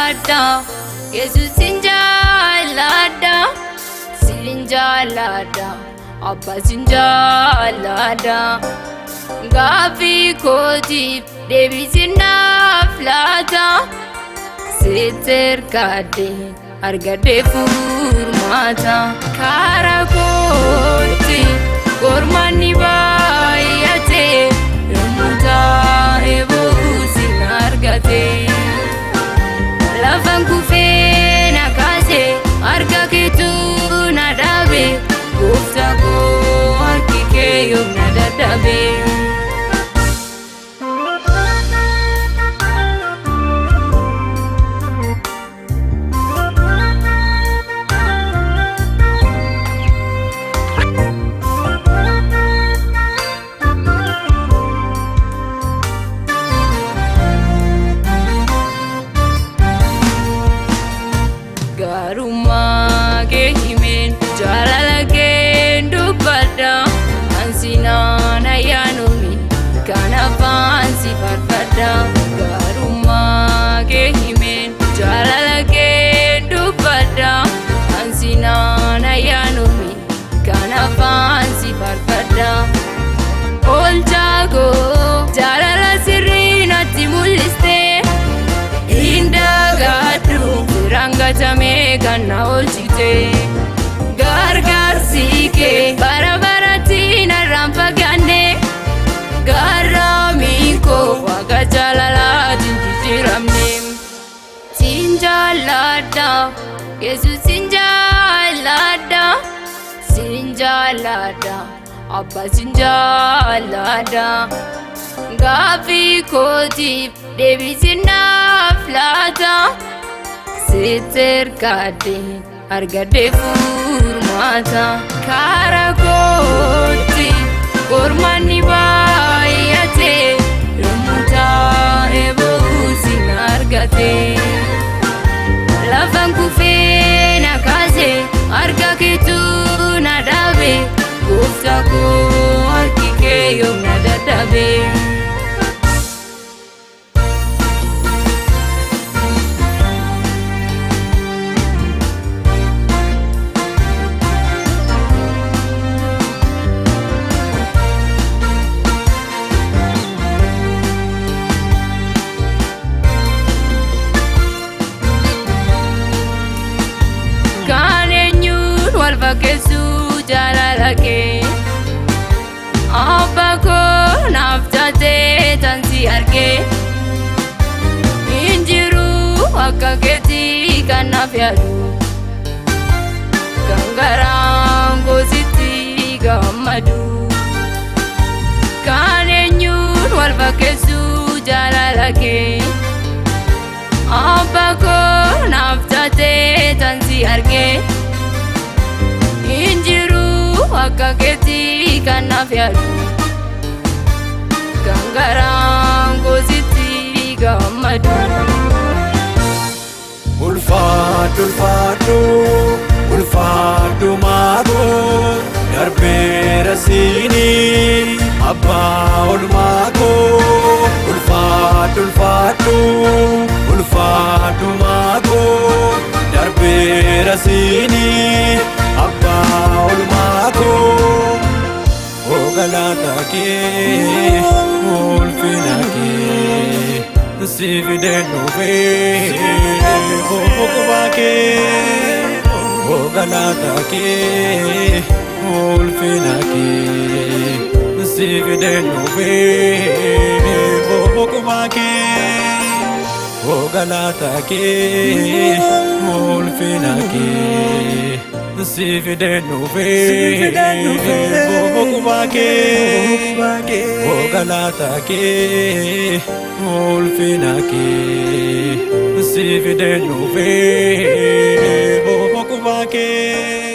sinjalada, Jesus sinjalada, sinjalada, Abba sinjalada. Gafi koti debi sinaflata, seter kade argade furmata. Kara koti kormani bayate, remuta ebo sinargate. Lafan kufe nakase arga ketu nadabe, gufta ko arkike yom nadadabe. Garuma ke himen jalala ke dubada, ansina na yanumi kana fansi farfada. Garuma ke himen jalala ke dubada, ansina na yanumi kana fansi farfada. Oljago jalala sirina timuliste indagadu rangatame kana olchite. Gargarsi ke barabarati na rampagane, garami ko waga jalala jinjiramne. Sinjalada, Jesus sinjalada, sinjalada, Abba sinjalada. Gafi koti debi sinaflata, seter kade argade furmata. Kara koti kormani bayate, remuta ebo sinargate. Lafan kufe nakase arga ketu nadabe, gufta ko arkike yom nadadabe. Kesu jalala ke Abba ko naftate tansi arge, injiru akka keti kanafyadu. Kangarango siti gamadu, kanenyun walva kesu jalala ke Abba ko naftate tansi arge, injiru akka keti kanafyadu. Kangarango siti gamadu. Ulfaatu ulfaatu ulfaatu maago darbeera siini abbaa olmaago. Ulfaatu ulfaatu ulfaatu maago darbeera siini abbaa olmaago. Ogalata kee ulfina kee sifidenu kee okuba kee. Ogalata kee ulfina kee sifidenu kee okuba kee. Ogalata kee ulfina kee sifidenu kee okuba kee. Ogalata kee ulfina kee sifidenu kee okuba kee.